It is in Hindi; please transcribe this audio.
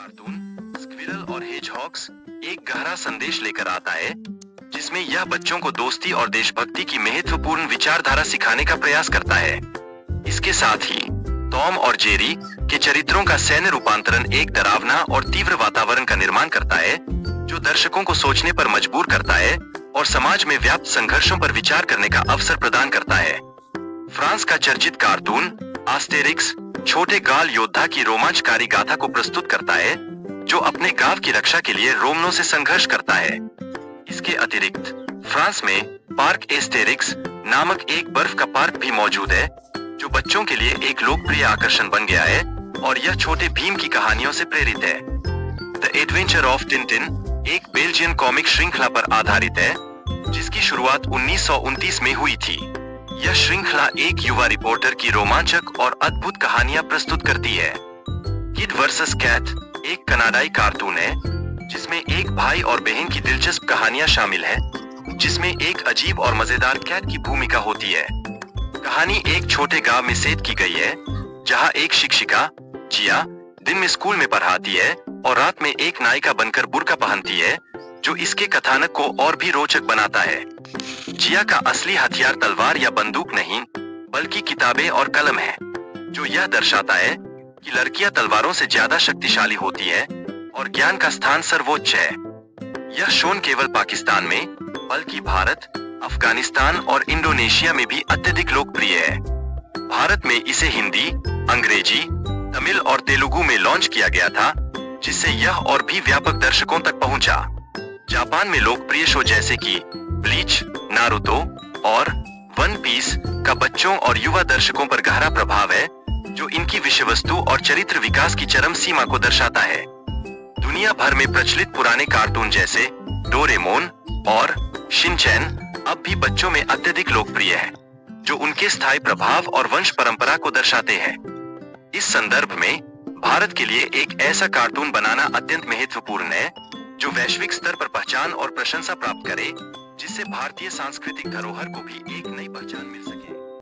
कार्टून स्क्विरल और हेजहॉग्स एक गहरा संदेश लेकर आता है, जिसमें यह बच्चों को दोस्ती और देशभक्ति की महत्वपूर्ण विचारधारा सिखाने का प्रयास करता है। इसके साथ ही टॉम और जेरी के चरित्रों का सैन्य रूपांतरण एक डरावना और तीव्र वातावरण का निर्माण करता है, जो दर्शकों को सोचने पर मजबूर करता है और समाज में व्याप्त संघर्षों पर विचार करने का अवसर प्रदान करता है। फ्रांस का चर्चित कार्टून आस्टेरिक्स छोटे गाल योद्धा की रोमांचकारी गाथा को प्रस्तुत करता है, जो अपने गांव की रक्षा के लिए रोमनों से संघर्ष करता है। इसके अतिरिक्त फ्रांस में पार्क एस्टेरिक्स नामक एक बर्फ का पार्क भी मौजूद है, जो बच्चों के लिए एक लोकप्रिय आकर्षण बन गया है और यह छोटे भीम की कहानियों से प्रेरित है। द एडवेंचर ऑफ टिंटिन एक बेल्जियन कॉमिक श्रृंखला पर आधारित है, जिसकी शुरुआत 1929 में हुई थी। यह श्रृंखला एक युवा रिपोर्टर की रोमांचक और अद्भुत कहानियां प्रस्तुत करती है। किड वर्सेस कैट एक कनाडाई कार्टून है, जिसमें एक भाई और बहन की दिलचस्प कहानियां शामिल है, जिसमें एक अजीब और मजेदार कैट की भूमिका होती है। कहानी एक छोटे गांव में सेट की गई है, जहां एक शिक्षिका जिया दिन में स्कूल में पढ़ाती है और रात में एक नायिका बनकर बुर्का पहनती है, जो इसके कथानक को और भी रोचक बनाता है। जिया का असली हथियार तलवार या बंदूक नहीं, बल्कि किताबें और कलम है, जो यह दर्शाता है कि लड़कियां तलवारों से ज्यादा शक्तिशाली होती है और ज्ञान का स्थान सर्वोच्च है। यह शोन केवल पाकिस्तान में, बल्कि भारत, अफगानिस्तान और इंडोनेशिया में भी अत्यधिक लोकप्रिय है। भारत में इसे हिंदी, अंग्रेजी, तमिल और तेलुगु में लॉन्च किया गया था, जिससे यह और भी व्यापक दर्शकों तक पहुंचा। जापान में लोकप्रिय शो जैसे कि ब्लीच, नारुतो और वन पीस का बच्चों और युवा दर्शकों पर गहरा प्रभाव है, जो इनकी विषय वस्तु और चरित्र विकास की चरम सीमा को दर्शाता है। दुनिया भर में प्रचलित पुराने कार्टून जैसे डोरेमोन और शिनचैन अब भी बच्चों में अत्यधिक लोकप्रिय है, जो उनके स्थायी प्रभाव और वंश परंपरा को दर्शाते हैं। इस संदर्भ में भारत के लिए एक ऐसा कार्टून बनाना अत्यंत महत्वपूर्ण है, जो वैश्विक स्तर पर पहचान और प्रशंसा प्राप्त करे, जिससे भारतीय सांस्कृतिक धरोहर को भी एक नई पहचान मिल सके।